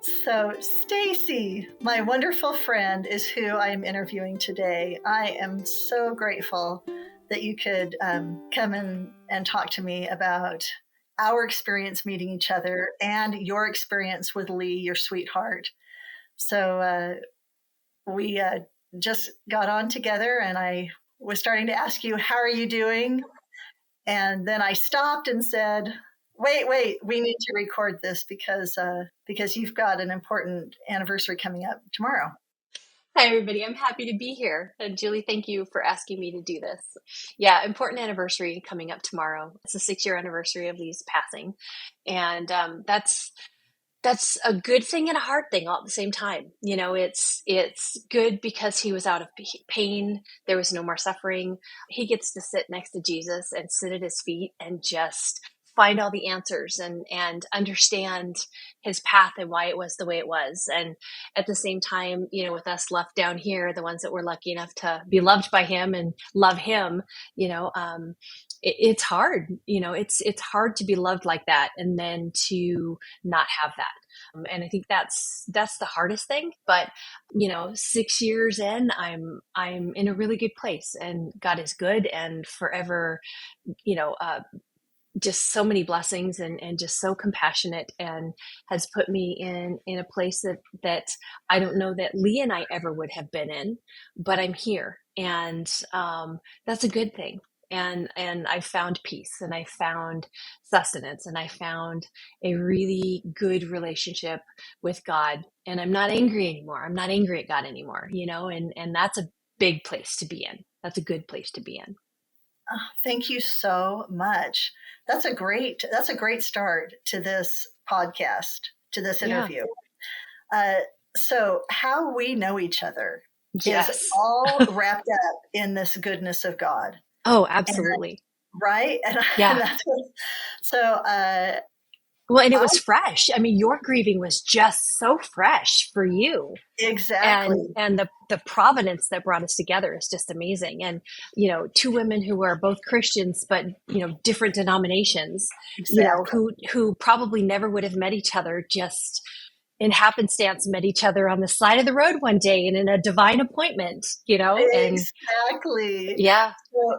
So, Stacey, my wonderful friend, is who I am interviewing today. I am so grateful that you could come in and talk to me about our experience meeting each other and your experience with Lee, your sweetheart. So, we just got on together, and I was starting to ask you, "How are you doing?" And then I stopped and said, wait, we need to record this because you've got an important anniversary coming up tomorrow. Hi, everybody. I'm happy to be here. And Julie, thank you for asking me to do this. Yeah, important anniversary coming up tomorrow. It's the 6-year anniversary of Lee's passing. And that's a good thing and a hard thing all at the same time. You know, it's good because he was out of pain. There was no more suffering. He gets to sit next to Jesus and sit at his feet and just find all the answers and understand his path and why it was the way it was. And at the same time, you know, with us left down here, the ones that were lucky enough to be loved by him and love him, it's hard. You know, it's hard to be loved like that and then to not have that. And I think that's the hardest thing. But 6 years in, I'm in a really good place, and God is good and forever. You know, just so many blessings and just so compassionate, and has put me in a place that I don't know that Lee and I ever would have been in, but I'm here, and that's a good thing. And I found peace, and I found sustenance, and I found a really good relationship with God, and I'm not angry anymore. I'm not angry at God anymore, and that's a big place to be in. That's a good place to be in. Oh, thank you so much. That's a great start to this podcast, to this interview. Yeah. So how we know each other is all wrapped up in this goodness of God. Oh, absolutely. Right? And that's well, and it was fresh. I mean, your grieving was just so fresh for you. Exactly. And the providence that brought us together is just amazing. And, two women who are both Christians, but, different denominations, exactly. who probably never would have met each other, just in happenstance met each other on the side of the road one day and in a divine appointment, Exactly. Yeah.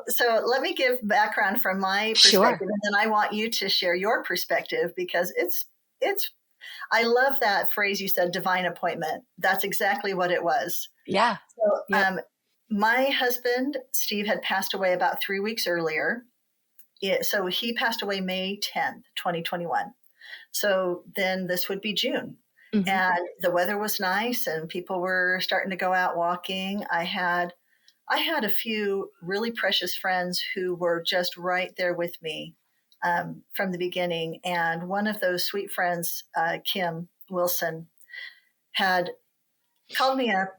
So let me give background from my perspective, and then I want you to share your perspective, because it's I love that phrase you said, divine appointment. That's exactly what it was. Yeah. So my husband, Steve, had passed away about 3 weeks earlier. So he passed away May 10th, 2021. So then this would be June. Mm-hmm. And the weather was nice and people were starting to go out walking. I had a few really precious friends who were just right there with me from the beginning. And one of those sweet friends, Kim Wilson, had called me up,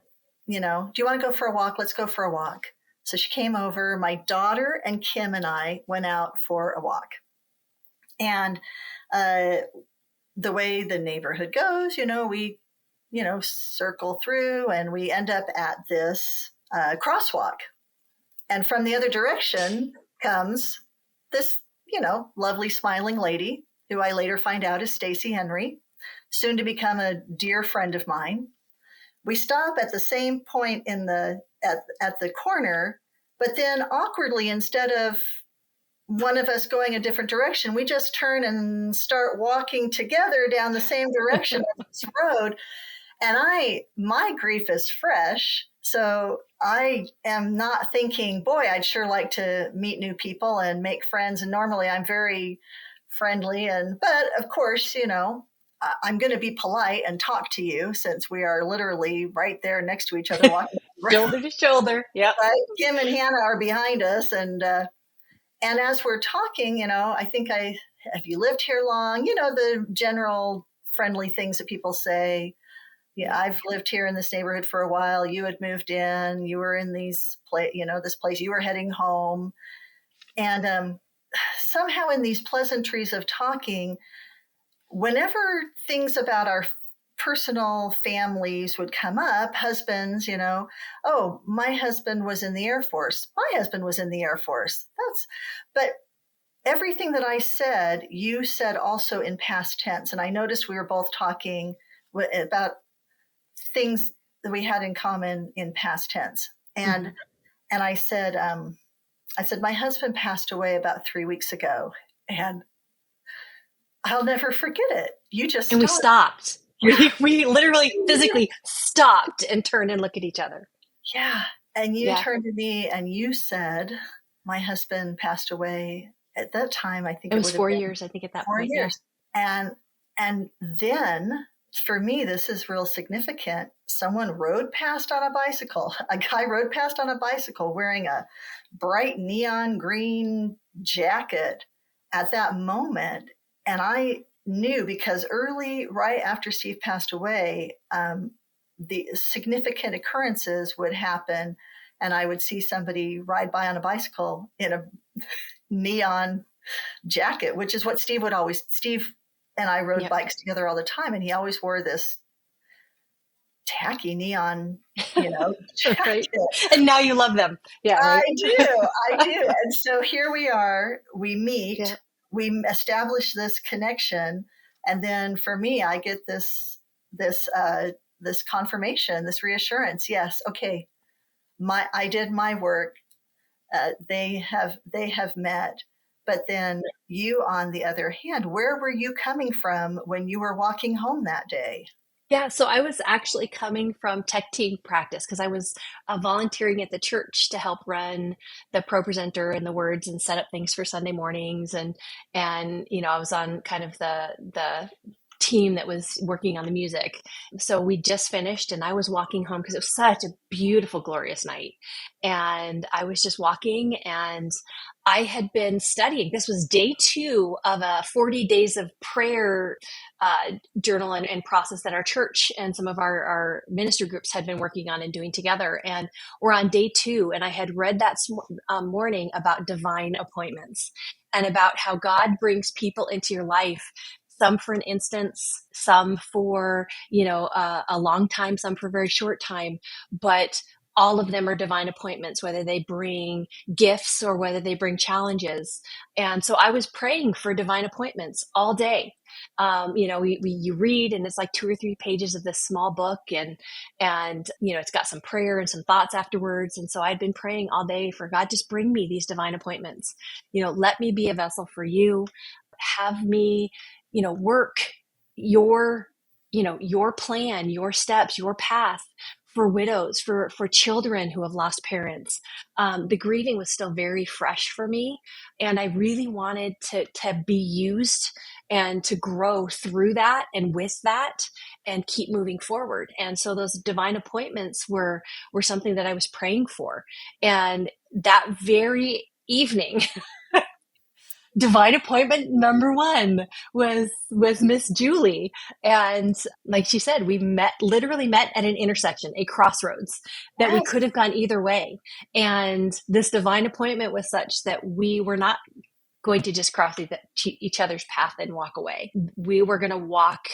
do you want to go for a walk? Let's go for a walk. So she came over. My daughter and Kim and I went out for a walk. And the way the neighborhood goes, we, circle through and we end up at this crosswalk. And from the other direction comes this, lovely smiling lady who I later find out is Stacey Henry, soon to become a dear friend of mine. We stop at the same point at the corner, but then awkwardly, instead of one of us going a different direction, we just turn and start walking together down the same direction of this road. And my grief is fresh. So I am not thinking, boy, I'd sure like to meet new people and make friends. And normally I'm very friendly. But of course, I'm going to be polite and talk to you since we are literally right there next to each other, walking shoulder to shoulder. Yeah. Kim and Hannah are behind us. And as we're talking, I think have you lived here long? The general friendly things that people say. Yeah, I've lived here in this neighborhood for a while. You had moved in. You were in this place. You were heading home. And somehow in these pleasantries of talking, whenever things about our personal families would come up, husbands, oh, my husband was in the Air Force. My husband was in the Air Force. But everything that I said, you said also in past tense. And I noticed we were both talking about things that we had in common in past tense. And I said, my husband passed away about 3 weeks ago, and I'll never forget it. You just And we stopped. stopped. We literally physically stopped and turned and looked at each other. Yeah. And you Yeah. turned to me and you said, my husband passed away at that time. I think It it was would have 4 been years, I think, at that 4 point. years. Yeah. And then for me, this is real significant. Someone rode past on a bicycle. A guy rode past on a bicycle wearing a bright neon green jacket at that moment. And I knew, because right after Steve passed away, the significant occurrences would happen, and I would see somebody ride by on a bicycle in a neon jacket, which is what Steve and I rode bikes together all the time, and he always wore this tacky neon, jacket. Right. And now you love them. Yeah, right. I do. And so here we are, we meet, we establish this connection. And then for me, I get this confirmation, this reassurance. Yes. Okay. I did my work. They have met. But then you, on the other hand, where were you coming from when you were walking home that day? Yeah, so I was actually coming from tech team practice because I was volunteering at the church to help run the Pro Presenter and the Words and set up things for Sunday mornings, and I was on kind of the team that was working on the music. So we just finished, and I was walking home because it was such a beautiful, glorious night, and I was just walking, and I had been studying. This was day 2 of a 40 days of prayer journal and process that our church and some of our ministry groups had been working on and doing together. And we're on day 2, and I had read that morning about divine appointments and about how God brings people into your life, some for an instance, some for a long time, some for a very short time, but all of them are divine appointments, whether they bring gifts or whether they bring challenges. And so I was praying for divine appointments all day. You read, and it's like 2 or 3 pages of this small book, and it's got some prayer and some thoughts afterwards. And so I'd been praying all day for God, just bring me these divine appointments. Let me be a vessel for you. Have me, work your plan, your steps, your path for widows, for children who have lost parents. The grieving was still very fresh for me, and I really wanted to be used and to grow through that and with that and keep moving forward. And so those divine appointments were something that I was praying for. And that very evening, divine appointment number 1 was Miss Julie. And like she said, we literally met at an intersection, a crossroads that we could have gone either way. And this divine appointment was such that we were not going to just cross each other's path and walk away. We were going to walk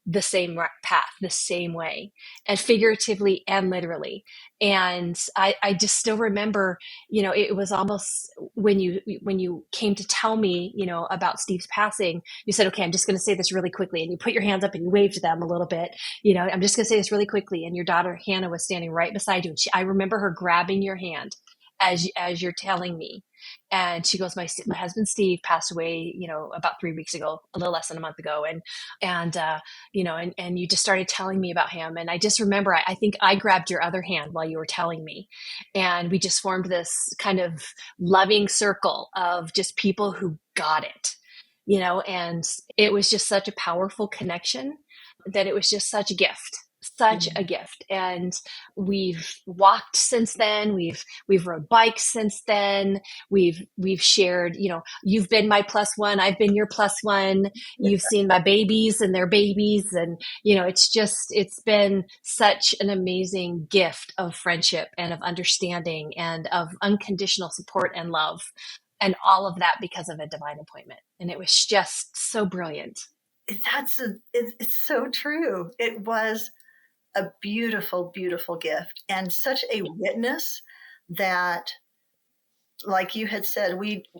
the same path, the same way, and figuratively and literally. And I just still remember, it was almost when you came to tell me, about Steve's passing, you said, okay, I'm just going to say this really quickly. And you put your hands up and you waved to them a little bit, I'm just going to say this really quickly. And your daughter, Hannah, was standing right beside you. And I remember her grabbing your hand as you're telling me. And she goes, my husband, Steve, passed away, about 3 weeks ago, a little less than a month ago. And you just started telling me about him. And I just remember, I think I grabbed your other hand while you were telling me. And we just formed this kind of loving circle of just people who got it, and it was just such a powerful connection that it was just such a gift. Such a gift. And we've walked since then. We've rode bikes since then. We've shared, you've been my +1. I've been your +1. You've seen my babies and their babies. And, it's been such an amazing gift of friendship and of understanding and of unconditional support and love. And all of that because of a divine appointment. And it was just so brilliant. It's so true. It was a beautiful, beautiful gift, and such a witness that, like you had said,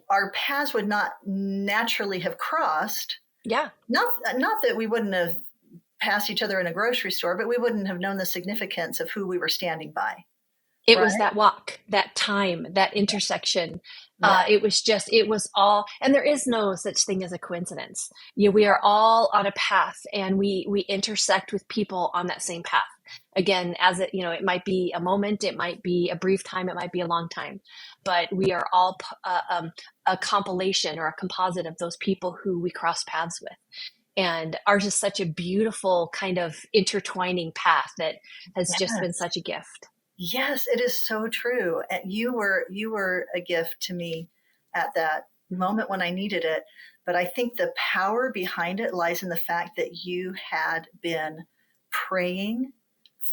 our paths would not naturally have crossed. Yeah. Not that we wouldn't have pass each other in a grocery store, but we wouldn't have known the significance of who we were standing by. It Right? was that walk, that time, that intersection. Yeah. It was all, and there is no such thing as a coincidence. We are all on a path, and we intersect with people on that same path. Again, it might be a moment, it might be a brief time, it might be a long time, but we are all a compilation or a composite of those people who we cross paths with. And ours is such a beautiful kind of intertwining path that has just been Yes. such a gift. Yes, it is so true. And you were a gift to me at that moment when I needed it. But I think the power behind it lies in the fact that you had been praying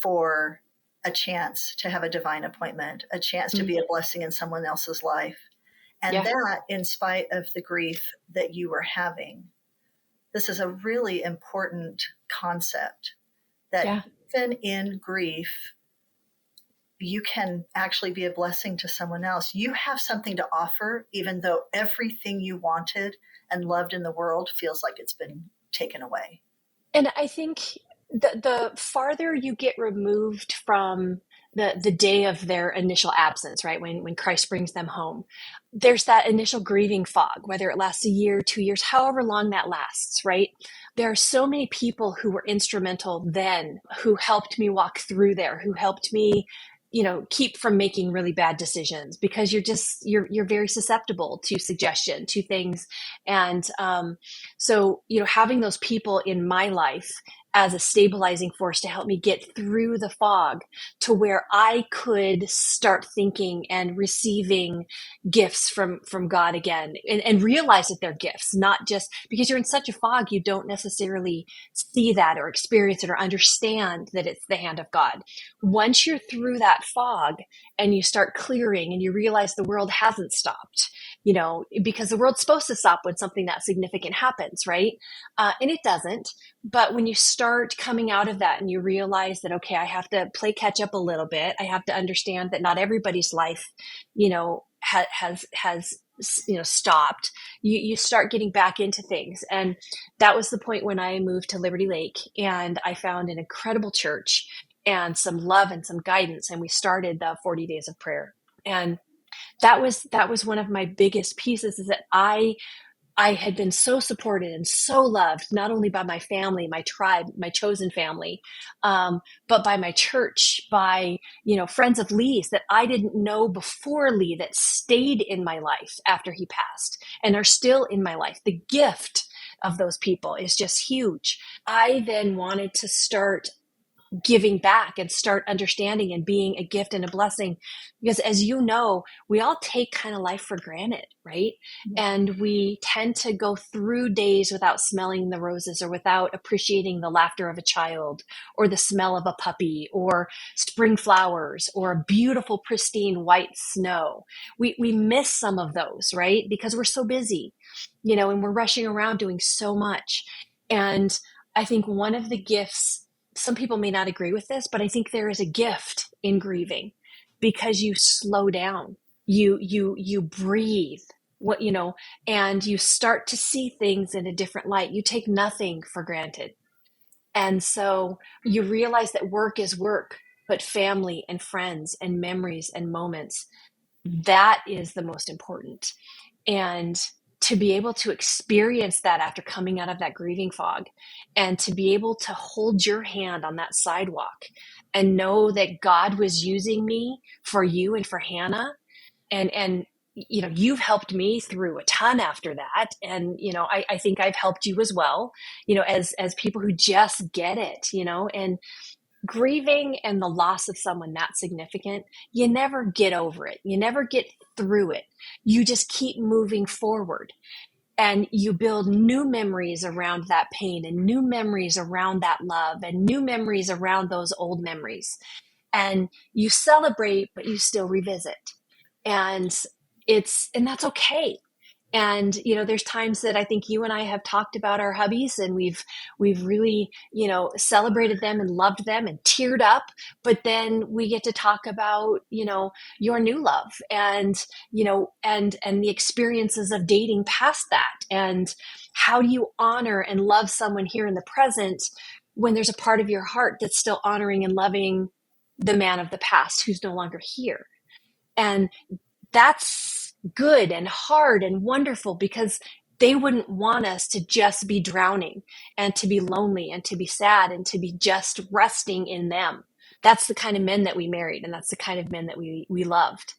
for a chance to have a divine appointment, a chance to be a blessing in someone else's life. And Yeah. that, in spite of the grief that you were having, this is a really important concept that Yeah. even in grief, you can actually be a blessing to someone else. You have something to offer, even though everything you wanted and loved in the world feels like it's been taken away. And I think the farther you get removed from the day of their initial absence, right? When Christ brings them home, there's that initial grieving fog, whether it lasts a year, 2 years, however long that lasts, right? There are so many people who were instrumental then, who helped me walk through there, who helped me, keep from making really bad decisions, because you're very susceptible to suggestion, to things. And so, having those people in my life as a stabilizing force to help me get through the fog to where I could start thinking and receiving gifts from God again, and realize that they're gifts, not just because you're in such a fog, you don't necessarily see that or experience it or understand that it's the hand of God. Once you're through that fog and you start clearing and you realize the world hasn't stopped, because the world's supposed to stop when something that significant happens, right? And it doesn't. But when you start coming out of that and you realize that, okay, I have to play catch up a little bit. I have to understand that not everybody's life, has stopped. You start getting back into things. And that was the point when I moved to Liberty Lake, and I found an incredible church and some love and some guidance. And we started the 40 days of prayer. And that was one of my biggest pieces, is that I had been so supported and so loved, not only by my family, my tribe, my chosen family, but by my church, by, friends of Lee's that I didn't know before Lee, that stayed in my life after he passed and are still in my life. The gift of those people is just huge. I then wanted to start giving back and start understanding and being a gift and a blessing, because as you know, we all take kind of life for granted, right? And we tend to go through days without smelling the roses, or without appreciating the laughter of a child, or the smell of a puppy, or spring flowers, or beautiful pristine white snow. We miss some of those, right? Because we're so busy, and we're rushing around doing so much. And I think one of the gifts, some people may not agree with this, but I think there is a gift in grieving, because you slow down, you breathe, and you start to see things in a different light. You take nothing for granted. And so you realize that work is work, but family and friends and memories and moments, that is the most important. And to be able to experience that after coming out of that grieving fog, and to be able to hold your hand on that sidewalk and know that God was using me for you and for Hannah, and you've helped me through a ton after that, and I think I've helped you as well, as people who just get it, and grieving and the loss of someone that significant, you never get over it. You never get through it. You just keep moving forward, and you build new memories around that pain, and new memories around that love, and new memories around those old memories. And you celebrate, but you still revisit. And and that's okay. And there's times that I think you and I have talked about our hubbies, and we've really celebrated them and loved them and teared up, but then we get to talk about your new love, and and the experiences of dating past that, and how do you honor and love someone here in the present when there's a part of your heart that's still honoring and loving the man of the past who's no longer here. And that's good and hard and wonderful, because they wouldn't want us to just be drowning and to be lonely and to be sad and to be just resting in them. That's the kind of men that we married, and that's the kind of men that we loved.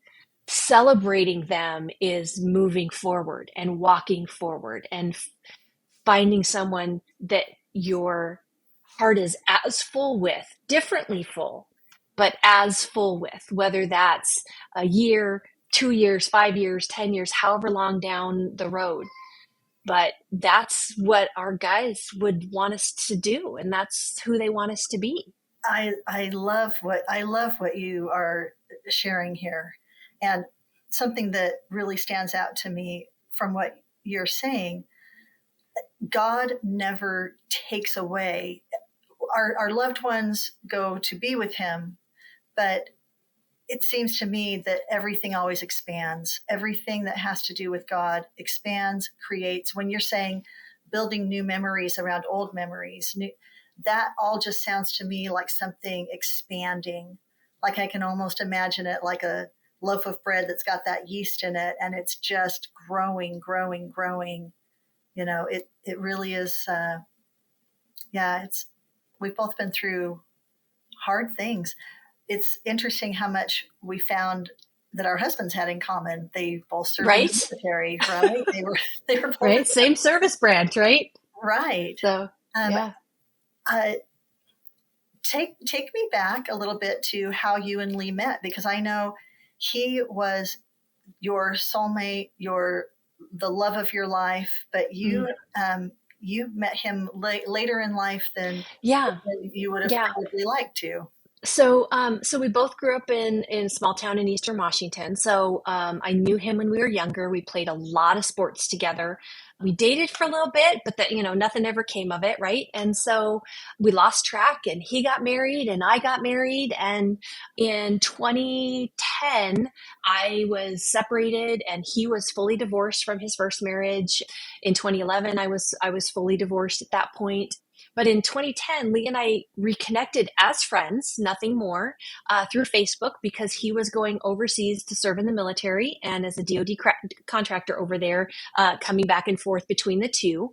Celebrating them is moving forward and walking forward and finding someone that your heart is as full with, differently full, but as full with, whether that's a year, 2 years, 5 years, 10 years, however long down the road. But that's what our guys would want us to do, and that's who they want us to be. I love what you are sharing here, and something that really stands out to me from what you're saying. God never takes away. Our loved ones go to be with Him, but it seems to me that everything always expands. Everything that has to do with God expands, creates. When you're saying building new memories around old memories, that all just sounds to me like something expanding. Like I can almost imagine it like a loaf of bread that's got that yeast in it, and it's just growing, growing, growing. It really is. It's we've both been through hard things. It's interesting how much we found that our husbands had in common. They both served in the Right? military, right? They were both Right? Same service branch, right? right. So, yeah. Uh, take me back a little bit to how you and Lee met, because I know he was your soulmate, the love of your life, but you met him later in life than Yeah. you would have Yeah. probably liked to. So we both grew up in a small town in Eastern Washington. So I knew him when we were younger. We played a lot of sports together. We dated for a little bit, but nothing ever came of it, right? And so we lost track, and he got married and I got married. And in 2010, I was separated and he was fully divorced from his first marriage. In 2011, I was fully divorced at that point. But in 2010, Lee and I reconnected as friends, nothing more, through Facebook, because he was going overseas to serve in the military and as a DoD contractor over there, coming back and forth between the two,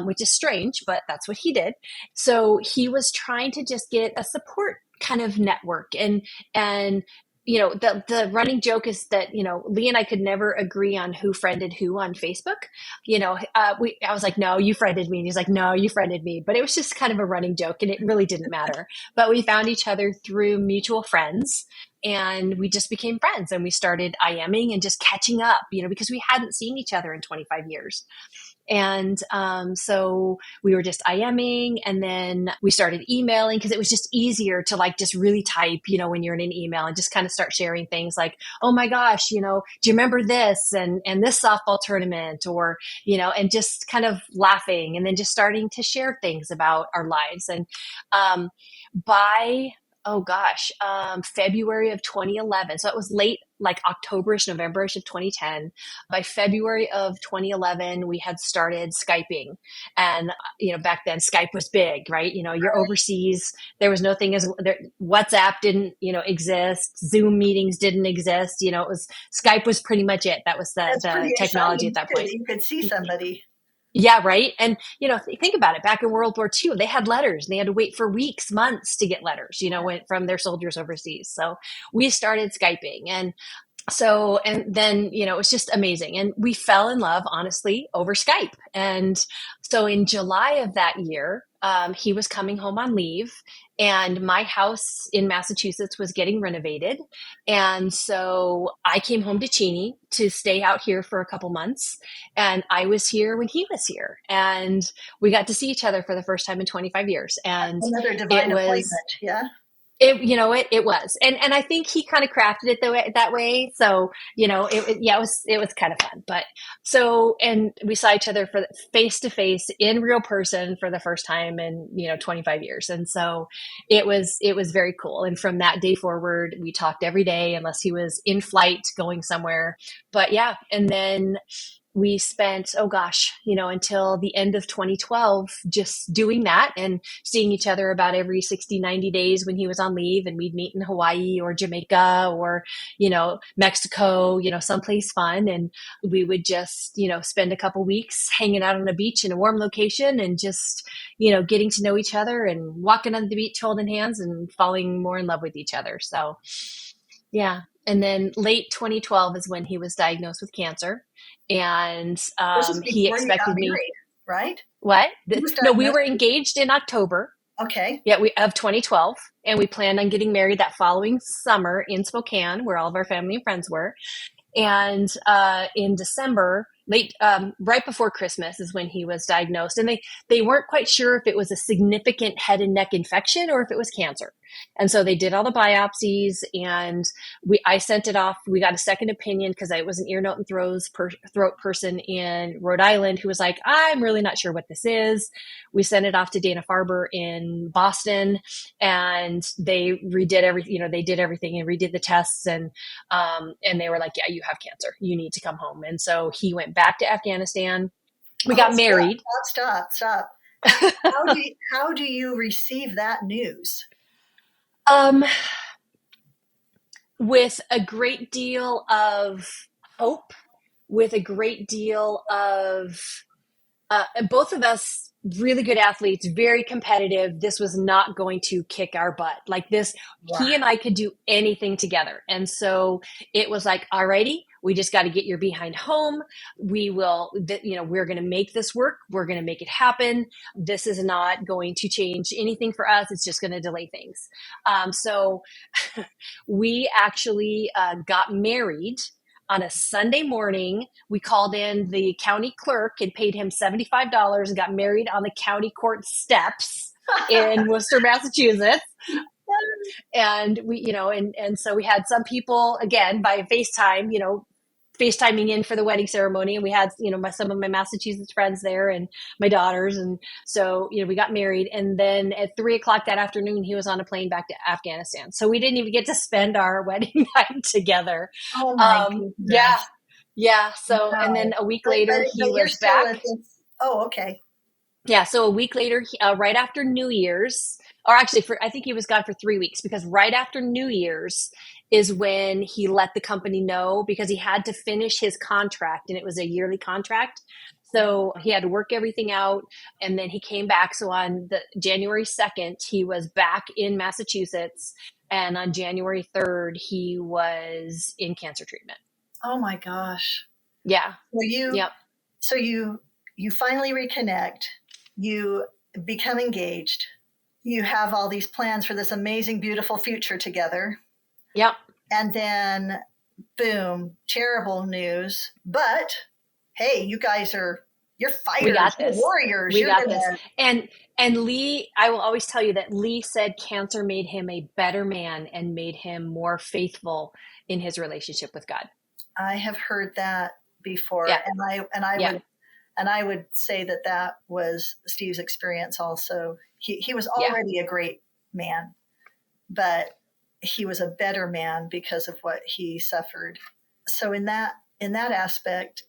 which is strange, but that's what he did. So he was trying to just get a support kind of network, and the running joke is that Lee and I could never agree on who friended who on Facebook. I was like, no, you friended me, and he's like, no, you friended me. But it was just kind of a running joke, and it really didn't matter. But we found each other through mutual friends, and we just became friends, and we started IMing and just catching up, because we hadn't seen each other in 25 years. And so we were just IMing, and then we started emailing, because it was just easier to just really type, when you're in an email, and just kind of start sharing things like, oh my gosh, do you remember this and this softball tournament, or, and just kind of laughing, and then just starting to share things about our lives. And by February of 2011. So it was late, like Octoberish, Novemberish of 2010. By February of 2011, we had started Skyping. And, back then Skype was big, right? You're overseas. There was no thing WhatsApp didn't, exist. Zoom meetings didn't exist. Skype was pretty much it. That was the technology at that point. You could see somebody. Yeah, right. And, think about it. Back in World War II, they had letters, and they had to wait for weeks, months to get letters, from their soldiers overseas. So we started Skyping. And then, it was just amazing. And we fell in love, honestly, over Skype. And so in July of that year, he was coming home on leave, and my house in Massachusetts was getting renovated. And so I came home to Cheney to stay out here for a couple months. And I was here when he was here. And we got to see each other for the first time in 25 years. And another divine appointment. Yeah. It was. And I think he kind of crafted it that way. So, it was kind of fun. But and we saw each other for face to face in real person for the first time in, 25 years. And so it was very cool. And from that day forward, we talked every day unless he was in flight going somewhere. But yeah. And then we spent, oh gosh, until the end of 2012, just doing that and seeing each other about every 60, 90 days when he was on leave, and we'd meet in Hawaii or Jamaica or, Mexico, someplace fun. And we would just, spend a couple weeks hanging out on a beach in a warm location and just, getting to know each other and walking on the beach holding hands and falling more in love with each other. So yeah. And then late 2012 is when he was diagnosed with cancer. And This is he before you got expected me. married, right? What? He was No, we diagnosed. were engaged in October. Okay. Yeah, we of 2012, and we planned on getting married that following summer in Spokane, where all of our family and friends were. And in December, right before Christmas, is when he was diagnosed. And they weren't quite sure if it was a significant head and neck infection or if it was cancer. And so they did all the biopsies, and I sent it off. We got a second opinion because I was an ear, nose, and throat person in Rhode Island who was like, I'm really not sure what this is. We sent it off to Dana-Farber in Boston, and they redid everything. They did everything and redid the tests, and they were like, yeah, you have cancer. You need to come home. And so he went back to Afghanistan. We got married. Stop. How do you receive that news? With a great deal of hope, with a great deal of both of us really good athletes, very competitive. This was not going to kick our butt like this. Wow. He and I could do anything together. And so it was like, alrighty, we just got to get your behind home. We will, we're going to make this work. We're going to make it happen. This is not going to change anything for us. It's just going to delay things. So we actually got married on a Sunday morning. We called in the county clerk and paid him $75 and got married on the county court steps in Worcester, Massachusetts. And we, and so we had some people, again, by FaceTime, FaceTiming in for the wedding ceremony. And we had, some of my Massachusetts friends there and my daughters. And so, we got married. And then at 3:00 that afternoon, he was on a plane back to Afghanistan. So we didn't even get to spend our wedding night together. Oh my goodness. Yeah. Yeah. So, and then a week later, he was back. Oh, okay. Yeah. So a week later, right after New Year's, or actually I think he was gone for 3 weeks, because right after New Year's is when he let the company know, because he had to finish his contract, and it was a yearly contract. So he had to work everything out, and then he came back. So on the January 2nd, he was back in Massachusetts, and on January 3rd, he was in cancer treatment. Oh my gosh. Yeah. So you finally reconnect, you become engaged, you have all these plans for this amazing, beautiful future together. Yep. And then, boom, terrible news. But hey, you guys you're fighters, we got this. You're warriors. We got this. And Lee, I will always tell you that Lee said cancer made him a better man and made him more faithful in his relationship with God. I have heard that before, yeah. and I would say that was Steve's experience also. He was already a great man, but he was a better man because of what he suffered. So in that aspect,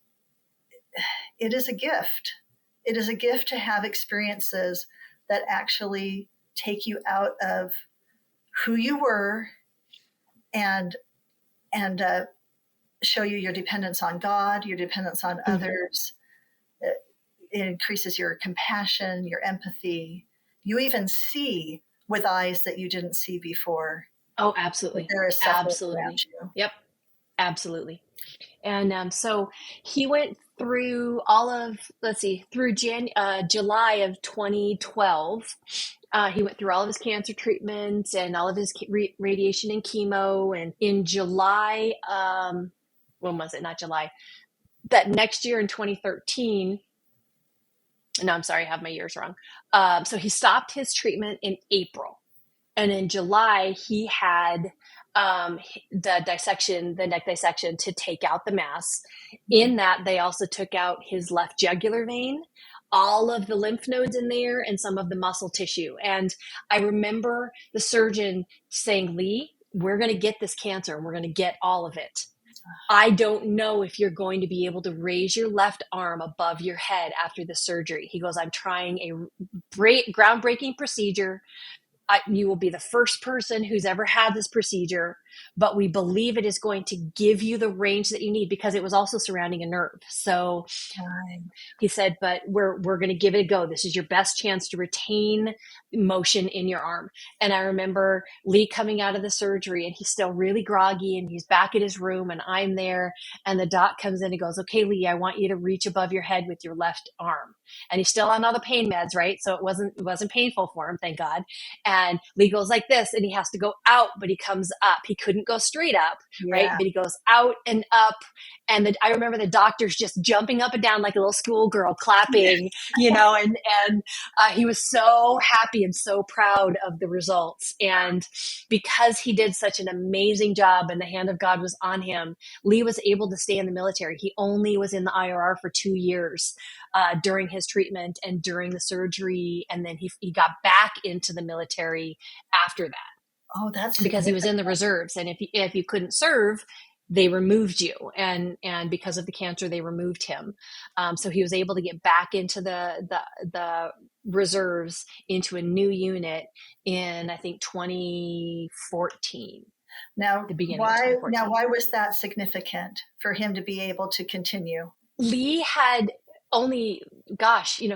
it is a gift. It is a gift to have experiences that actually take you out of who you were and show you your dependence on God, your dependence on others. It increases your compassion, your empathy. You even see with eyes that you didn't see before. Oh, absolutely. There is suffering around you. Yep, absolutely. And so he went through all of, through July of 2012. He went through all of his cancer treatments and all of his radiation and chemo. And in July, when was it? Not July. That next year in 2013, no, I'm sorry, I have my years wrong. So he stopped his treatment in April. And in July, he had the neck dissection to take out the mass. In that, they also took out his left jugular vein, all of the lymph nodes in there, and some of the muscle tissue. And I remember the surgeon saying, Lee, we're going to get this cancer and we're going to get all of it. I don't know if you're going to be able to raise your left arm above your head after the surgery. He goes, I'm trying a groundbreaking procedure. You will be the first person who's ever had this procedure, but we believe it is going to give you the range that you need, because it was also surrounding a nerve. So he said, but we're going to give it a go. This is your best chance to retain motion in your arm. And I remember Lee coming out of the surgery, and he's still really groggy, and he's back at his room, and I'm there, and the doc comes in and goes, okay, Lee, I want you to reach above your head with your left arm. And he's still on all the pain meds, right? So it wasn't painful for him, thank God. And Lee goes like this, and he has to go out, but he comes up. He couldn't go straight up, right? But he goes out and up. And I remember the doctors just jumping up and down like a little schoolgirl, clapping, and he was so happy and so proud of the results. And because he did such an amazing job and the hand of God was on him, Lee was able to stay in the military. He only was in the IRR for 2 years during his treatment and during the surgery. And then he got back into the military after that. Oh, that's because he was in the reserves. And if you couldn't serve, they removed you, and because of the cancer, they removed him. So he was able to get back into the reserves, into a new unit in, I think, 2014. Now, the beginning of 2014. Now, why was that significant for him to be able to continue? Lee had only,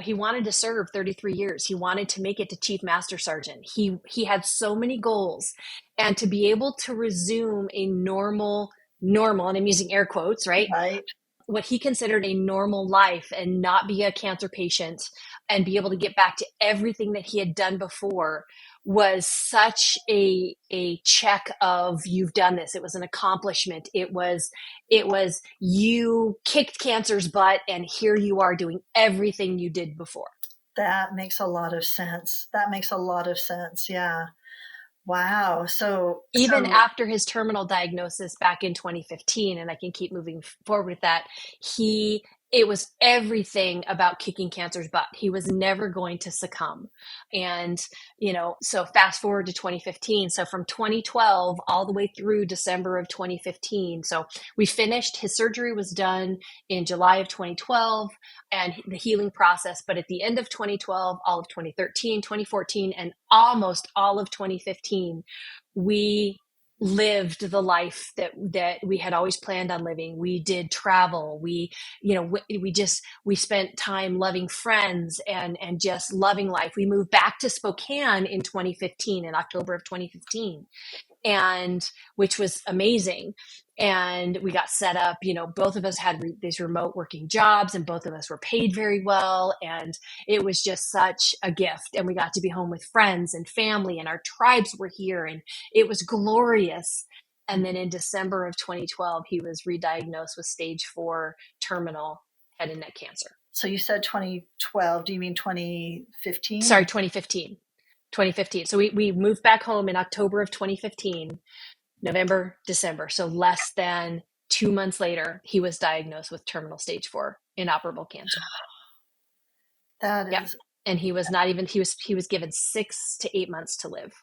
he wanted to serve 33 years. He wanted to make it to Chief Master Sergeant. He had so many goals, and to be able to resume a normal, and I'm using air quotes, right? Right. What he considered a normal life, and not be a cancer patient, and be able to get back to everything that he had done before, was such a check of, you've done this. It was an accomplishment. It was you kicked cancer's butt, and here you are doing everything you did before. That makes a lot of sense. Yeah. Wow. So even after his terminal diagnosis back in 2015, and I can keep moving forward with that, it was everything about kicking cancer's butt. He was never going to succumb. And, so fast forward to 2015. So from 2012 all the way through December of 2015. So we finished, his surgery was done in July of 2012, and the healing process. But at the end of 2012, all of 2013, 2014, and almost all of 2015, we lived the life that we had always planned on living. We did travel. We spent time loving friends and just loving life. We moved back to Spokane in 2015, in October of 2015, and which was amazing. And we got set up, both of us had these remote working jobs, and both of us were paid very well. And it was just such a gift. And we got to be home with friends and family, and our tribes were here, and it was glorious. And then in December of 2012, he was re-diagnosed with stage 4 terminal head and neck cancer. So you said 2012, do you mean 2015? Sorry, 2015. 2015. So we moved back home in October of 2015, November, December. So less than 2 months later, he was diagnosed with terminal stage 4 inoperable cancer. That is. And he was given 6 to 8 months to live.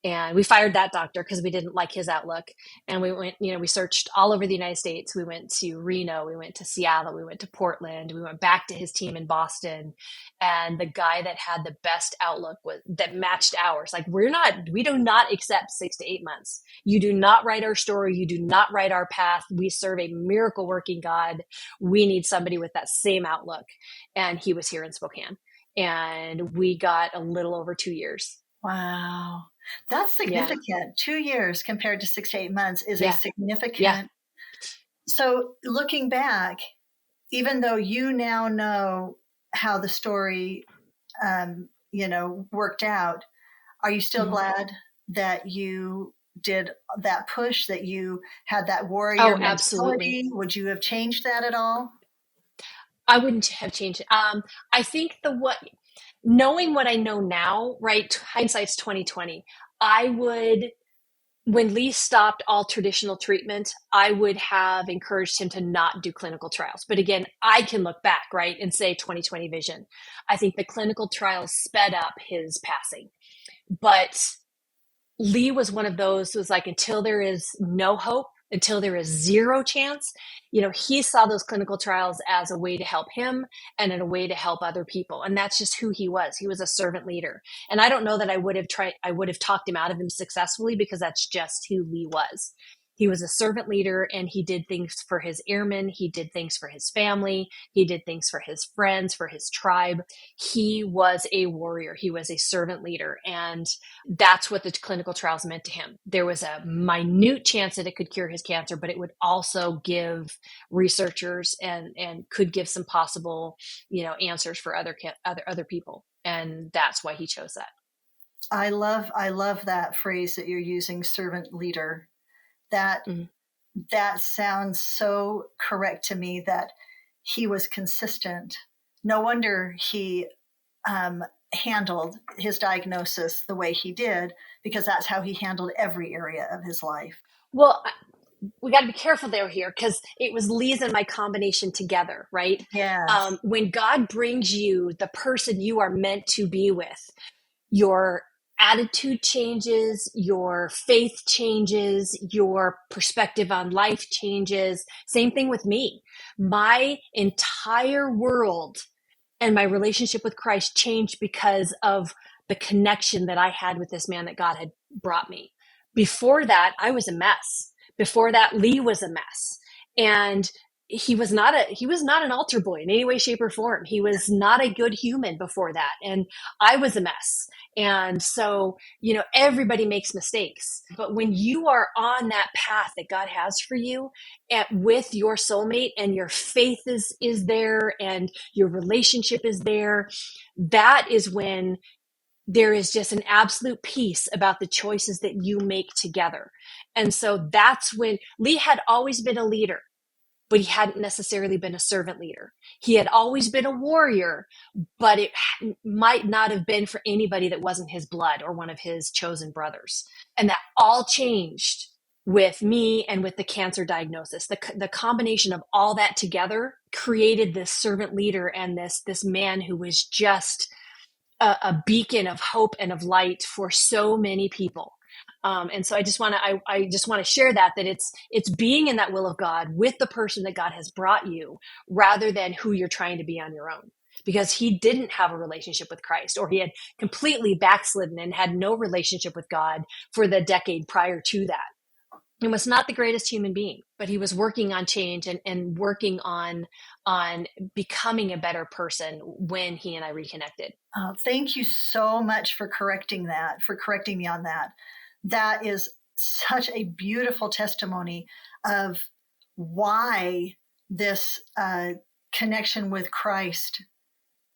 And we fired that doctor because we didn't like his outlook. And we went, we searched all over the United States. We went to Reno, we went to Seattle, we went to Portland, we went back to his team in Boston. And the guy that had the best outlook that matched ours. Like, we do not accept 6 to 8 months. You do not write our story. You do not write our path. We serve a miracle working God. We need somebody with that same outlook. And he was here in Spokane. And we got a little over 2 years. Wow. That's significant. Yeah. 2 years compared to 6 to 8 months is a significant. Yeah. So looking back, even though you now know how the story, worked out, are you still glad that you did that push, that you had that warrior mentality? Absolutely. Would you have changed that at all? I wouldn't have changed it. I think knowing what I know now, right? Hindsight's 2020. When Lee stopped all traditional treatment, I would have encouraged him to not do clinical trials. But again, I can look back, right, and say 2020 vision. I think the clinical trials sped up his passing. But Lee was one of those who was like, until there is no hope, until there is zero chance, he saw those clinical trials as a way to help him and in a way to help other people. And that's just who he was. He was a servant leader. And I don't know that I would have talked him out of him successfully, because that's just who Lee was. He was a servant leader, and he did things for his airmen. He did things for his family. He did things for his friends, for his tribe. He was a warrior. He was a servant leader. And that's what the clinical trials meant to him. There was a minute chance that it could cure his cancer, but it would also give researchers and could give some possible, answers for other people. And that's why he chose that. I love that phrase that you're using, servant leader. That sounds so correct to me, that he was consistent. No wonder he handled his diagnosis the way he did, because that's how he handled every area of his life. Well, we got to be careful there here, because it was Lee's and my combination together, right? Yes. When God brings you the person you are meant to be with, your attitude changes, your faith changes, your perspective on life changes. Same thing with me. My entire world and my relationship with Christ changed because of the connection that I had with this man that God had brought me. Before that, I was a mess. Before that, Lee was a mess. And he was not an altar boy in any way, shape, or form. He was not a good human before that. And I was a mess. And so, everybody makes mistakes. But when you are on that path that God has for you, with your soulmate, and your faith is there, and your relationship is there, that is when there is just an absolute peace about the choices that you make together. And so that's when Lee had always been a leader, but he hadn't necessarily been a servant leader. He had always been a warrior, but it might not have been for anybody that wasn't his blood or one of his chosen brothers. And that all changed with me and with the cancer diagnosis. The combination of all that together created this servant leader and this man who was just a beacon of hope and of light for so many people. And so I just want to share that it's being in that will of God with the person that God has brought you, rather than who you're trying to be on your own, because he didn't have a relationship with Christ, or he had completely backslidden and had no relationship with God for the decade prior to that. He was not the greatest human being, but he was working on change and working on becoming a better person when he and I reconnected. Thank you so much for correcting me on that. That is such a beautiful testimony of why this connection with Christ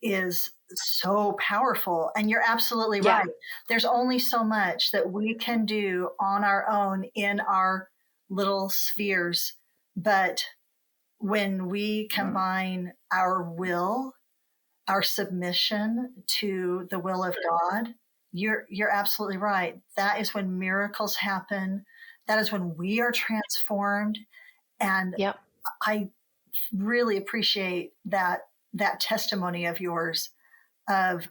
is so powerful. And you're absolutely right. There's only so much that we can do on our own in our little spheres. But when we combine our will, our submission to the will of God, you're absolutely right. That is when miracles happen. That is when we are transformed. And I really appreciate that testimony of yours of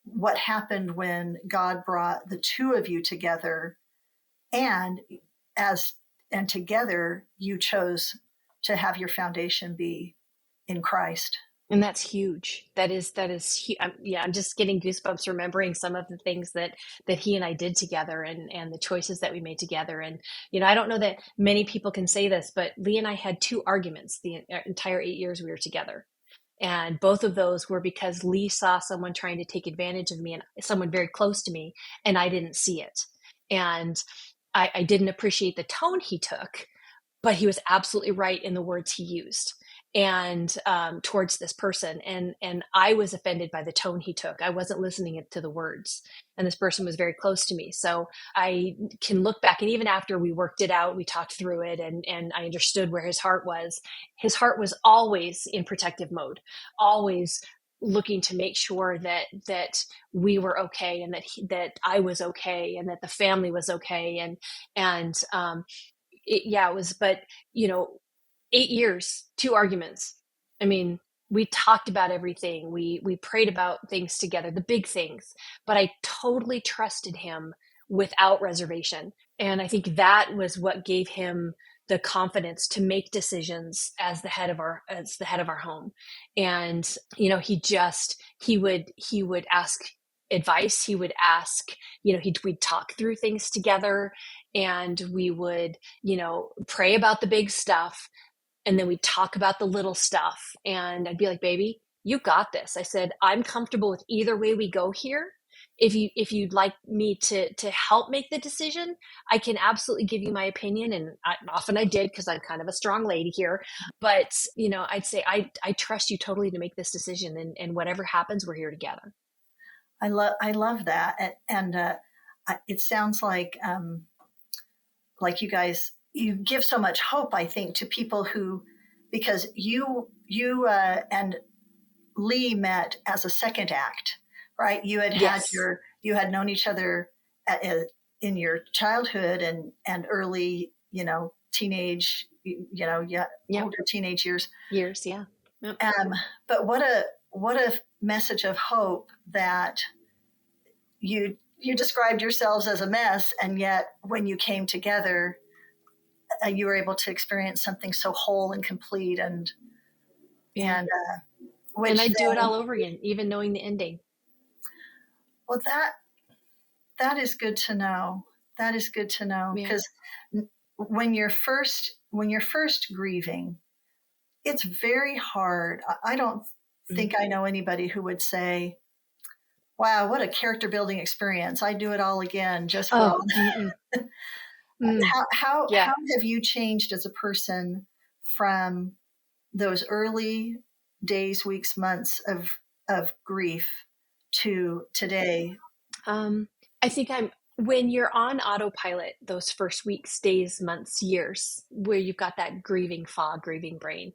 what happened when God brought the two of you together, and together you chose to have your foundation be in Christ. And that's huge. That is huge. I'm just getting goosebumps remembering some of the things that he and I did together, and the choices that we made together. And, I don't know that many people can say this, but Lee and I had 2 arguments the entire 8 years we were together. And both of those were because Lee saw someone trying to take advantage of me, and someone very close to me, and I didn't see it. And I didn't appreciate the tone he took, but he was absolutely right in the words he used, and towards this person. And I was offended by the tone he took. I wasn't listening to the words. And this person was very close to me. So I can look back, and even after we worked it out, we talked through it, and I understood where his heart was. His heart was always in protective mode, always looking to make sure that we were okay, and that I was okay, and that the family was okay. It was, but 8 years, 2 arguments. I mean, we talked about everything. We prayed about things together, the big things, but I totally trusted him without reservation. And I think that was what gave him the confidence to make decisions as the head of our home. And, he would ask advice. He would ask, we'd talk through things together, and we would, pray about the big stuff. And then we'd talk about the little stuff. And I'd be like, baby, you got this. I said, I'm comfortable with either way we go here. If you'd like me to help make the decision, I can absolutely give you my opinion. And often I did, because I'm kind of a strong lady here. But, I'd say, I trust you totally to make this decision. And whatever happens, we're here together. I love that. And it sounds like you guys, you give so much hope, I think, to people who, because you and Lee met as a second act, right? You had Yes. you had known each other in your childhood and early, teenage, older teenage years. Years, yeah. Yep. But what a message of hope that you described yourselves as a mess, and yet when you came together, you were able to experience something so whole and complete, and I'd do it all over again, even knowing the ending. Well, that is good to know. That is good to know, because when you're first grieving, it's very hard. I don't think I know anybody who would say, wow, what a character building experience. I'd do it all again just for How have you changed as a person from those early days, weeks, months of grief to today? I think when you're on autopilot, those first weeks, days, months, years, where you've got that grieving fog, grieving brain,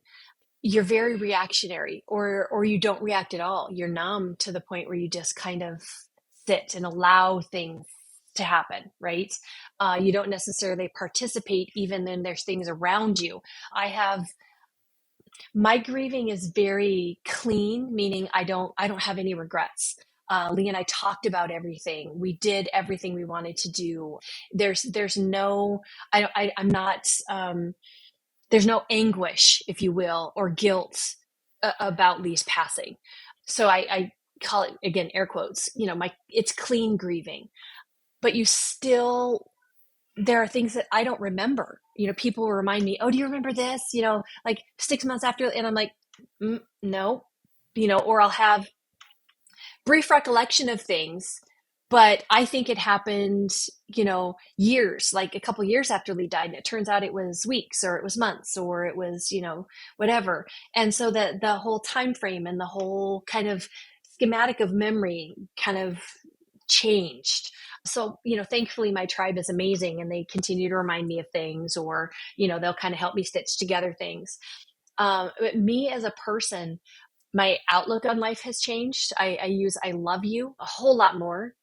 you're very reactionary, or you don't react at all. You're numb to the point where you just kind of sit and allow things to happen, right? You don't necessarily participate, even then there's things around you. My grieving is very clean, meaning I don't have any regrets. Lee and I talked about everything. We did everything we wanted to do. There's no, I'm not, there's no anguish, if you will, or guilt about Lee's passing. So I call it, again, air quotes, it's clean grieving, but there are things that I don't remember. People will remind me, oh, do you remember this? Like 6 months after, and I'm like, no, or I'll have brief recollection of things, but I think it happened, years, like a couple years after Lee died. And it turns out it was weeks, or it was months, or it was, whatever. And so the whole time frame and the whole kind of schematic of memory kind of changed. So, thankfully my tribe is amazing, and they continue to remind me of things, or, they'll kind of help me stitch together things. But me as a person, my outlook on life has changed. I use I love you a whole lot more.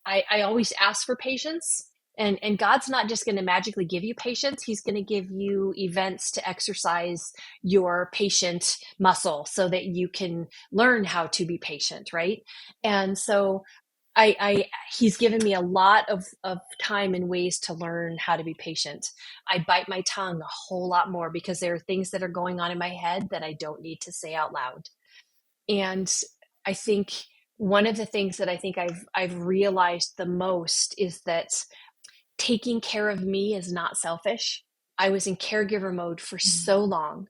I always ask for patience, and God's not just going to magically give you patience. He's going to give you events to exercise your patient muscle so that you can learn how to be patient, right? And so he's given me a lot of time and ways to learn how to be patient. I bite my tongue a whole lot more because there are things that are going on in my head that I don't need to say out loud. And I think one of the things that I think I've realized the most is that taking care of me is not selfish. I was in caregiver mode for so long.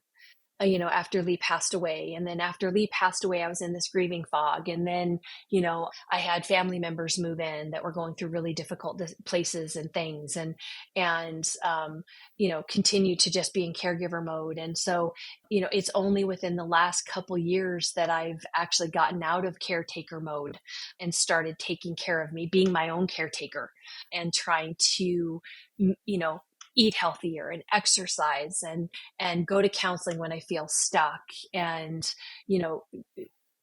After Lee passed away. And then after Lee passed away, I was in this grieving fog. And then, I had family members move in that were going through really difficult places and things, and continue to just be in caregiver mode. And so, it's only within the last couple years that I've actually gotten out of caretaker mode and started taking care of me, being my own caretaker, and trying to, eat healthier and exercise and go to counseling when I feel stuck, and,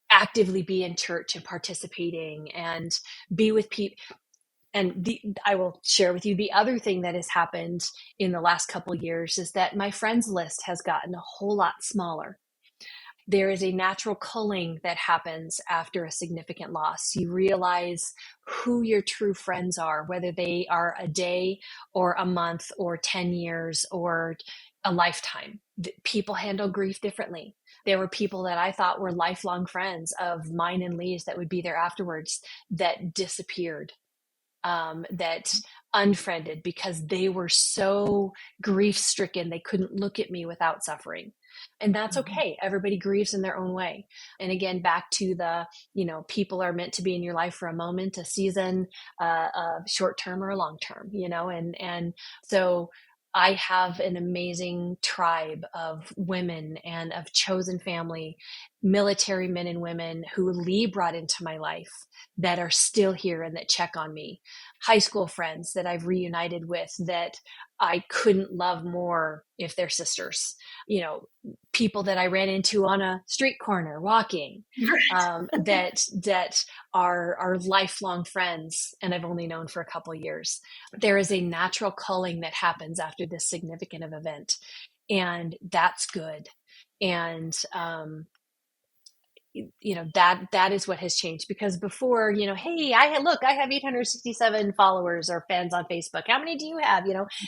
actively be in church and participating and be with people. And I will share with you the other thing that has happened in the last couple of years is that my friends list has gotten a whole lot smaller. There is a natural culling that happens after a significant loss. You realize who your true friends are, whether they are a day or a month or 10 years or a lifetime. People handle grief differently. There were people that I thought were lifelong friends of mine and Lee's that would be there afterwards that disappeared, that unfriended because they were so grief stricken they couldn't look at me without suffering. And that's okay. Everybody grieves in their own way. And again, back to the, people are meant to be in your life for a moment, a season, a short term or a long term, and so I have an amazing tribe of women and of chosen family, military men and women who Lee brought into my life that are still here and that check on me. High school friends that I've reunited with that I couldn't love more if they're sisters. People that I ran into on a street corner walking, that are lifelong friends and I've only known for a couple years. There is a natural culling that happens after this significant of event, and that's good. And that is what has changed, because before, hey, I have 867 followers or fans on Facebook. How many do you have?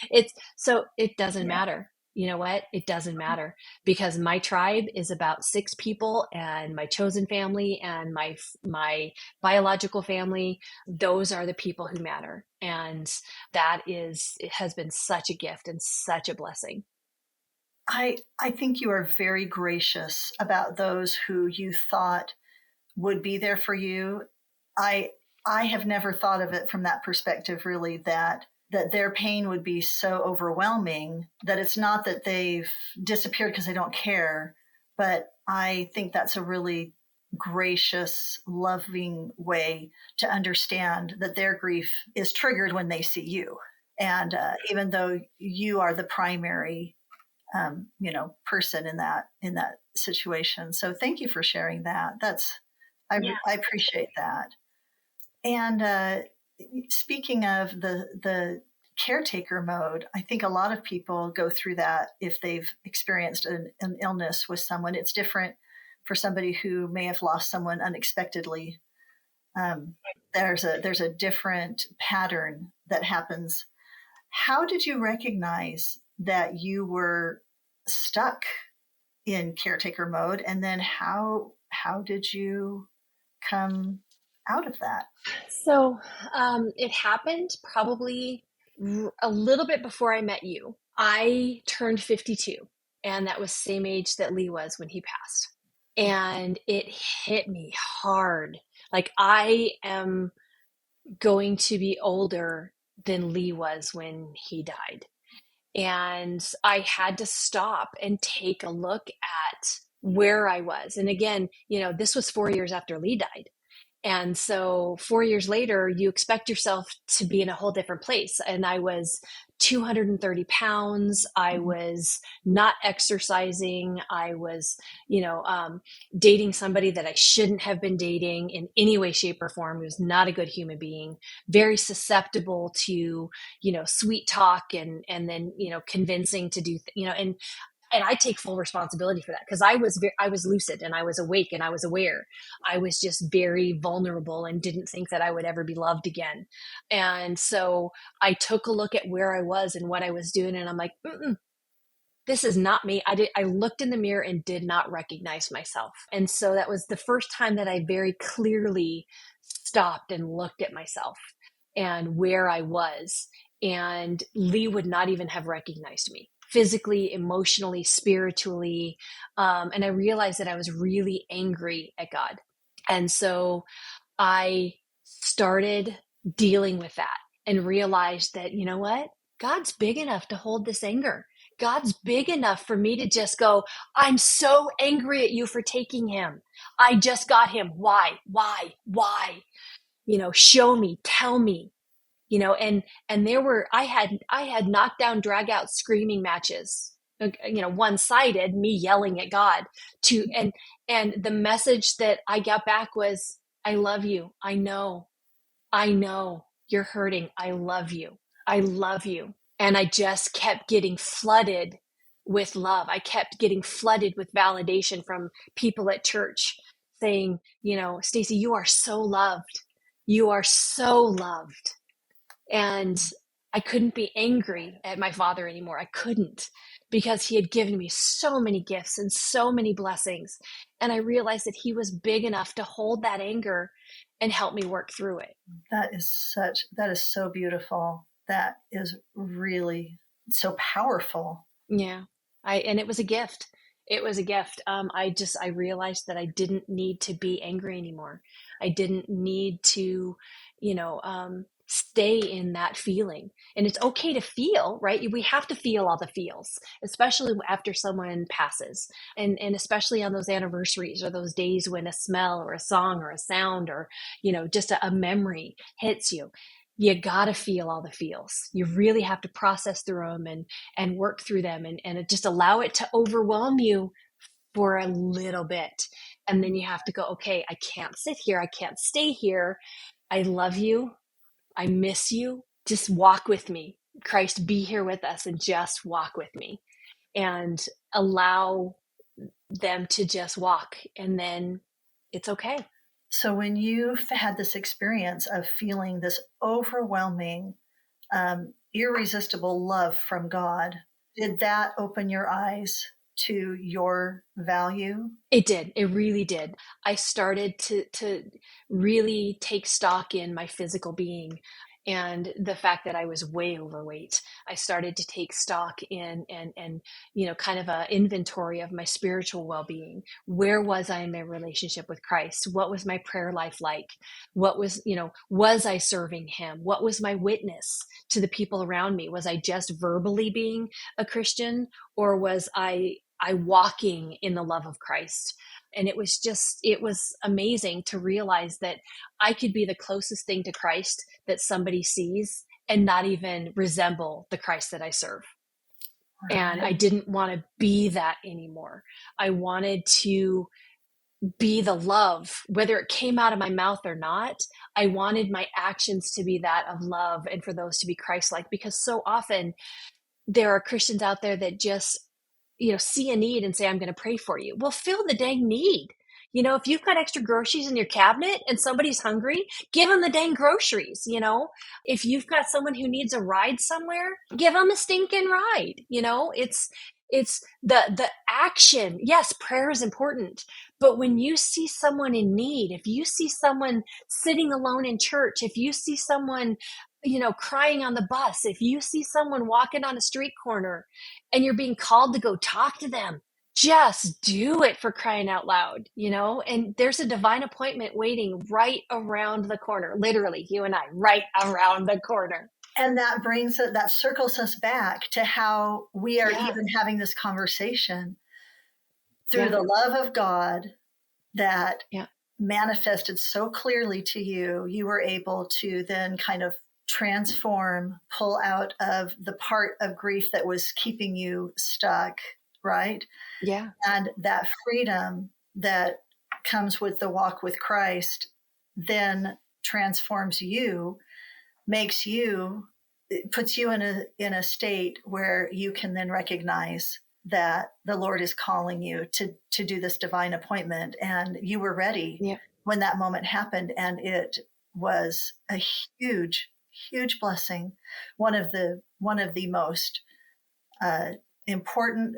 It doesn't matter. You know what? It doesn't matter, because my tribe is about 6 people, and my chosen family and my biological family, those are the people who matter. And it has been such a gift and such a blessing. I think you are very gracious about those who you thought would be there for you. I have never thought of it from that perspective, really, that their pain would be so overwhelming that it's not that they've disappeared because they don't care, but I think that's a really gracious, loving way to understand that their grief is triggered when they see you. And even though you are the primary person in that situation. So thank you for sharing that. I appreciate that. And speaking of the caretaker mode, I think a lot of people go through that if they've experienced an illness with someone. It's different for somebody who may have lost someone unexpectedly. There's a different pattern that happens. How did you recognize that you were stuck in caretaker mode, and then how did you come out of that? So it happened probably a little bit before I met you. I turned 52, and that was the same age that Lee was when he passed. And it hit me hard. Like, I am going to be older than Lee was when he died. And I had to stop and take a look at where I was. And again, this was 4 years after Lee died. And so 4 years later, you expect yourself to be in a whole different place. And I was 230 pounds. I was not exercising. I was, dating somebody that I shouldn't have been dating in any way, shape, or form. He was not a good human being, very susceptible to, sweet talk and then, convincing to do, and I take full responsibility for that, because I was lucid and I was awake and I was aware. I was just very vulnerable and didn't think that I would ever be loved again. And so I took a look at where I was and what I was doing, and I'm like, this is not me. I looked in the mirror and did not recognize myself. And so that was the first time that I very clearly stopped and looked at myself and where I was. And Lee would not even have recognized me physically, emotionally, spiritually. And I realized that I was really angry at God. And so I started dealing with that and realized that, you know what? God's big enough to hold this anger. God's big enough for me to just go, I'm so angry at you for taking him. I just got him. Why? Show me, tell me. And I had knockdown, drag out screaming matches, one-sided, me yelling at God and the message that I got back was, I love you. I know you're hurting. I love you. And I just kept getting flooded with love. I kept getting flooded with validation from people at church saying, Stacey, you are so loved. You are so loved. And I couldn't be angry at my father anymore. I couldn't, because he had given me so many gifts and so many blessings. And I realized that he was big enough to hold that anger and help me work through it. That is so beautiful. That is really so powerful. Yeah. And it was a gift. It was a gift. I realized that I didn't need to be angry anymore. I didn't need to, stay in that feeling. And it's okay to feel, right? We have to feel all the feels, especially after someone passes, and especially on those anniversaries or those days when a smell or a song or a sound or, just a memory hits you. You got to feel all the feels. You really have to process through them and work through them, and just allow it to overwhelm you for a little bit. And then you have to go, okay, I can't sit here. I can't stay here. I love you. I miss you. Just walk with me. Christ, be here with us and just walk with me, and allow them to just walk. And then it's okay. So when you've had this experience of feeling this overwhelming, irresistible love from God, did that open your eyes to your value? It did. It really did. I started to really take stock in my physical being and the fact that I was way overweight. I started to take stock in and kind of a inventory of my spiritual well-being. Where was I in my relationship with Christ? What was my prayer life like? What was I serving him? What was my witness to the people around me? Was I just verbally being a Christian, or was I walking in the love of Christ? And it was amazing to realize that I could be the closest thing to Christ that somebody sees and not even resemble the Christ that I serve. Right. And I didn't want to be that anymore. I wanted to be the love, whether it came out of my mouth or not. I wanted my actions to be that of love and for those to be Christ-like, because so often there are Christians out there that just see a need and say, I'm going to pray for you. Well, fill the dang need. If you've got extra groceries in your cabinet and somebody's hungry, give them the dang groceries. If you've got someone who needs a ride somewhere, give them a stinking ride. It's the action. Yes, prayer is important, but when you see someone in need, if you see someone sitting alone in church, if you see someone crying on the bus, if you see someone walking on a street corner and you're being called to go talk to them, just do it, for crying out loud, and there's a divine appointment waiting right around the corner, literally, you and I, right around the corner. And that circles us back to how we are even having this conversation through the love of God that manifested so clearly to you. You were able to then kind of transform, pull out of the part of grief that was keeping you stuck, right? Yeah. And that freedom that comes with the walk with Christ then transforms you, it puts you in a state where you can then recognize that the Lord is calling you to do this divine appointment, and you were ready when that moment happened, and it was a huge blessing. One of the most important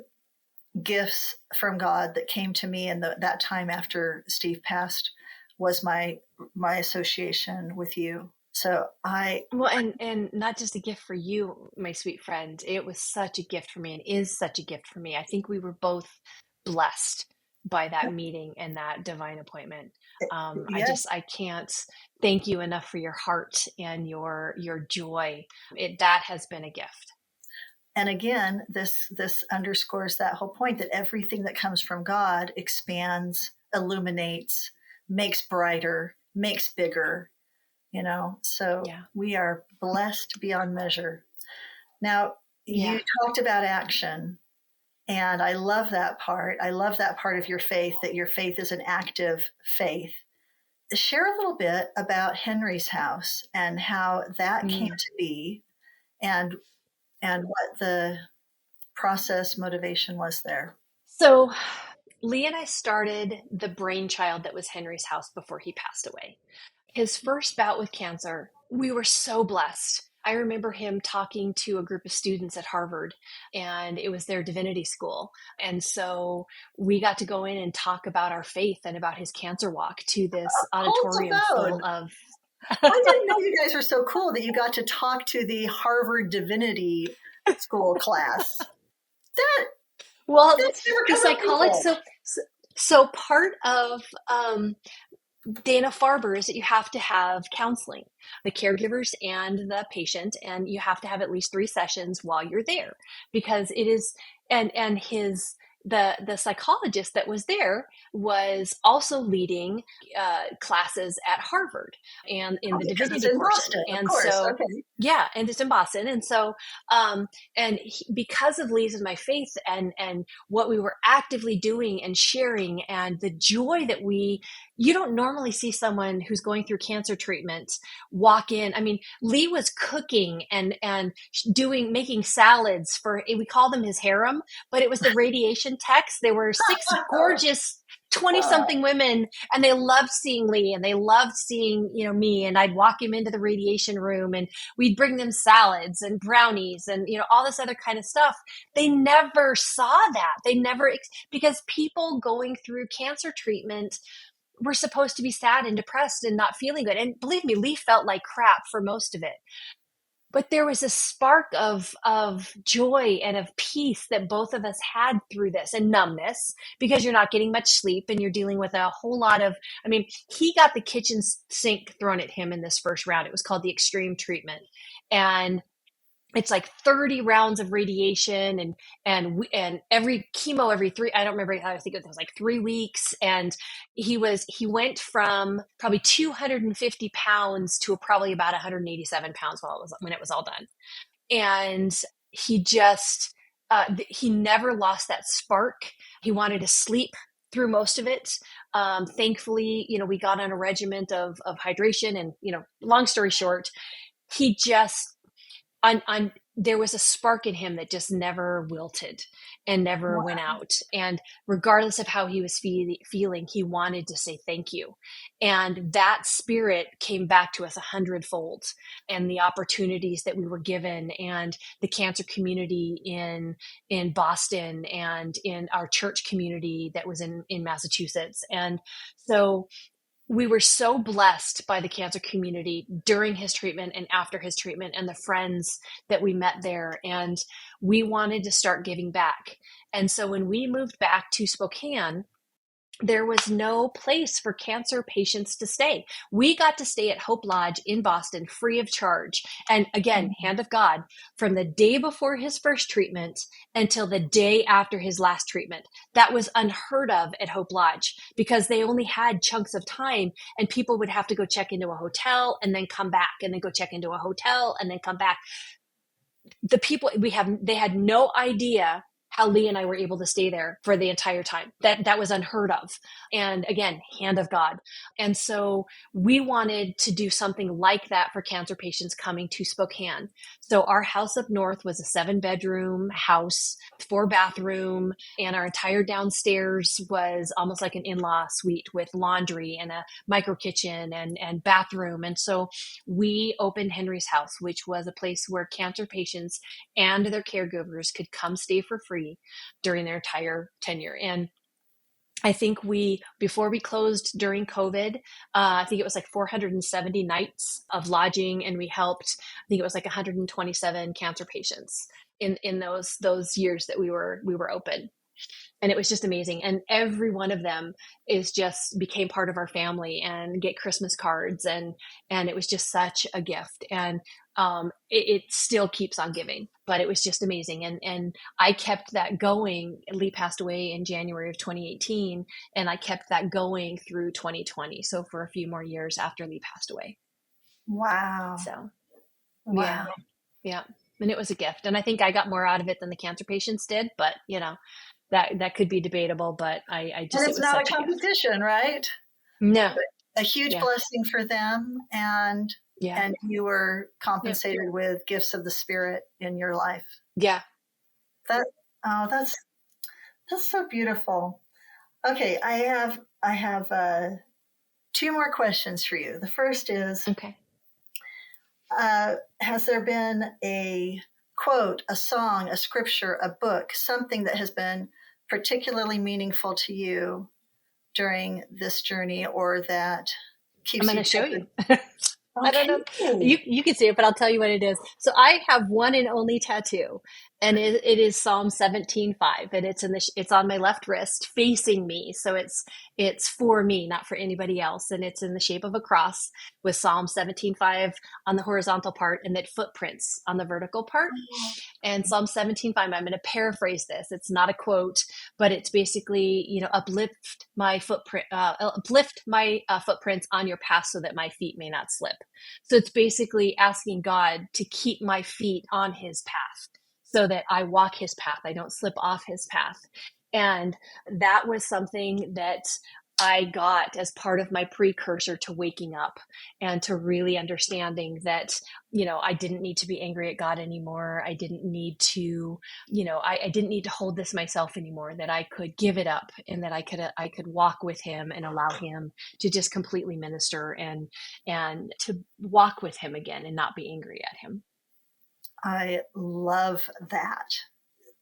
gifts from God that came to me in that time after Steve passed was my association with you. So and not just a gift for you, my sweet friend. It was such a gift for me, and is such a gift for me. I think we were both blessed by that meeting and that divine appointment. I can't thank you enough for your heart and your joy. That has been a gift. And again, this underscores that whole point that everything that comes from God expands, illuminates, makes brighter, makes bigger, so we are blessed beyond measure. Now, you talked about action, and I love that part. I love that part of your faith, that your faith is an active faith. Share a little bit about Henry's house and how that came to be, and what the process motivation was there? So Lee and I started the brainchild that was Henry's house before he passed away. His first bout with cancer, we were so blessed. I remember him talking to a group of students at Harvard, and it was their divinity school. And so we got to go in and talk about our faith and about his cancer walk to this Hold the auditorium full boat. of. I didn't know you guys were so cool that you got to talk to the Harvard Divinity School class. That Well, that's never the come up psychology. before. So part of Dana-Farber is that you have to have counseling, the caregivers and the patient, and you have to have at least 3 sessions while you're there, because it is, and his, the psychologist that was there was also leading classes at Harvard and in the Because it's divinity in portion. Boston, of And course. so, Okay. yeah, and it's in Boston. And so, because of Lee's and my faith and what we were actively doing and sharing and the joy that you don't normally see someone who's going through cancer treatment walk in. I mean, Lee was cooking and making salads for, we call them his harem, but it was the radiation techs. There were 6 gorgeous 20 something women, and they loved seeing Lee and they loved seeing, me, and I'd walk him into the radiation room and we'd bring them salads and brownies and, all this other kind of stuff. They never saw that. They never, because people going through cancer treatment were supposed to be sad and depressed and not feeling good. And believe me, Lee felt like crap for most of it. But there was a spark of joy and of peace that both of us had through this, and numbness, because you're not getting much sleep and you're dealing with a whole lot of, he got the kitchen sink thrown at him in this first round. It was called the extreme treatment. And it's like 30 rounds of radiation and every chemo every 3, I don't remember how, I think it was like 3 weeks. And he went from probably 250 pounds to probably about 187 pounds when it was all done. And he just, he never lost that spark. He wanted to sleep through most of it. Thankfully, we got on a regimen of hydration, and, long story short, he just, there was a spark in him that just never wilted and never went out. And regardless of how he was feeling, he wanted to say thank you. And that spirit came back to us 100-fold. And the opportunities that we were given, and the cancer community in Boston, and in our church community that was in Massachusetts. And so we were so blessed by the cancer community during his treatment and after his treatment, and the friends that we met there. And we wanted to start giving back. And so when we moved back to Spokane, there was no place for cancer patients to stay. We got to stay at Hope Lodge in Boston free of charge. And again, hand of God, from the day before his first treatment until the day after his last treatment. That was unheard of at Hope Lodge, because they only had chunks of time, and people would have to go check into a hotel and then come back, and then go check into a hotel and then come back. The people they had no idea how Lee and I were able to stay there for the entire time. That was unheard of. And again, hand of God. And so we wanted to do something like that for cancer patients coming to Spokane. So our house up north was a 7-bedroom house, 4-bathroom, and our entire downstairs was almost like an in-law suite with laundry and a micro kitchen and bathroom. And so we opened Henry's house, which was a place where cancer patients and their caregivers could come stay for free during their entire tenure. And I think before we closed during COVID, I think it was like 470 nights of lodging, and we helped, I think it was like 127 cancer patients in those years that we were open. And it was just amazing. And every one of them became part of our family, and get Christmas cards. And it was just such a gift. And it still keeps on giving, but it was just amazing. And I kept that going. Lee passed away in January of 2018, and I kept that going through 2020. So for a few more years after Lee passed away. Wow. So, wow. Yeah. And it was a gift. And I think I got more out of it than the cancer patients did, but that could be debatable, but I just, and it's not a competition, right? No. A huge blessing for them, and you were compensated with gifts of the Spirit in your life. Yeah. Oh, that's so beautiful. Okay, I have two more questions for you. The first is, Okay. has there been a quote, a song, a scripture, a book, something that has been particularly meaningful to you during this journey, or that I'm keeps going you to show tethered? you. I don't know. Okay. You can see it, but I'll tell you what it is. So I have one and only tattoo, and it is Psalm 17:5, and it's on my left wrist, facing me. So it's for me, not for anybody else, and it's in the shape of a cross with Psalm 17:5 on the horizontal part, and then footprints on the vertical part. And Psalm 17:5, I'm going to paraphrase this. It's not a quote, but it's basically, uplift my footprints on your path so that my feet may not slip. So it's basically asking God to keep my feet on his path so that I walk his path. I don't slip off his path. And that was something that I got as part of my precursor to waking up and to really understanding that, I didn't need to be angry at God anymore. I didn't need to, I didn't need to hold this myself anymore, that I could give it up and that I could walk with him and allow him to just completely minister and to walk with him again and not be angry at him. I love that.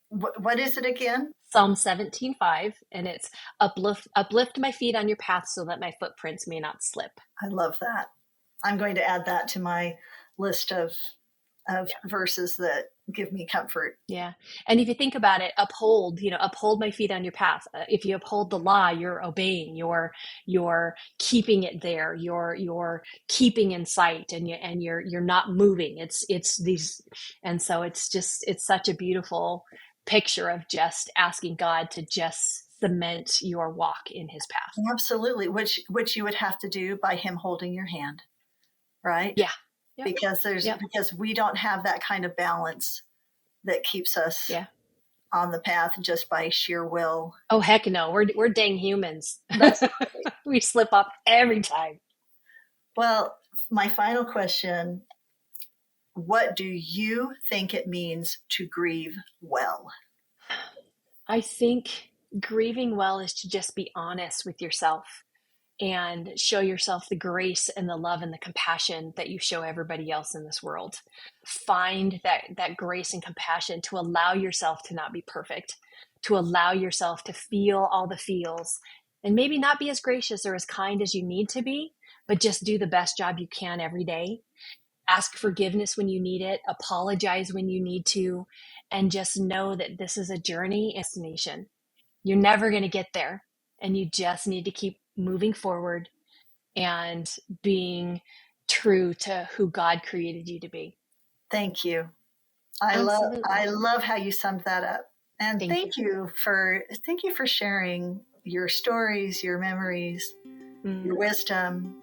What is it again? Psalm 17:5, and it's uplift my feet on your path so that my footprints may not slip. I love that. I'm going to add that to my list of verses that give me comfort. Yeah. And if you think about it, uphold my feet on your path. If you uphold the law, you're obeying, you're keeping it there, you're keeping in sight, and you're not moving. It's these, and so it's such a beautiful picture of just asking God to just cement your walk in his path. Absolutely, which you would have to do by him holding your hand, right? Yeah. Yep. Yep. Because we don't have that kind of balance that keeps us Yeah. on the path just by sheer will. Oh heck no, we're dang humans. That's We slip up every time. well, my final question, what do you think it means to grieve well? I think grieving well is to just be honest with yourself and show yourself the grace and the love and the compassion that you show everybody else in this world. Find that grace and compassion to allow yourself to not be perfect, to allow yourself to feel all the feels, and maybe not be as gracious or as kind as you need to be, but just do the best job you can every day. Ask forgiveness when you need it, apologize when you need to, and just know that this is a journey and destination. You're never going to get there, and you just need to keep moving forward and being true to who God created you to be. Thank you. Absolutely. I love how you summed that up. And Thank you. thank you for sharing your stories, your memories, your wisdom,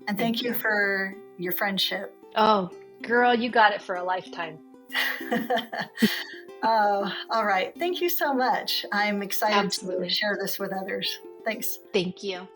and thank you for your friendship. Oh, girl, you got it for a lifetime. Oh, all right. Thank you so much. I'm excited Absolutely. to share this with others. Thanks. Thank you.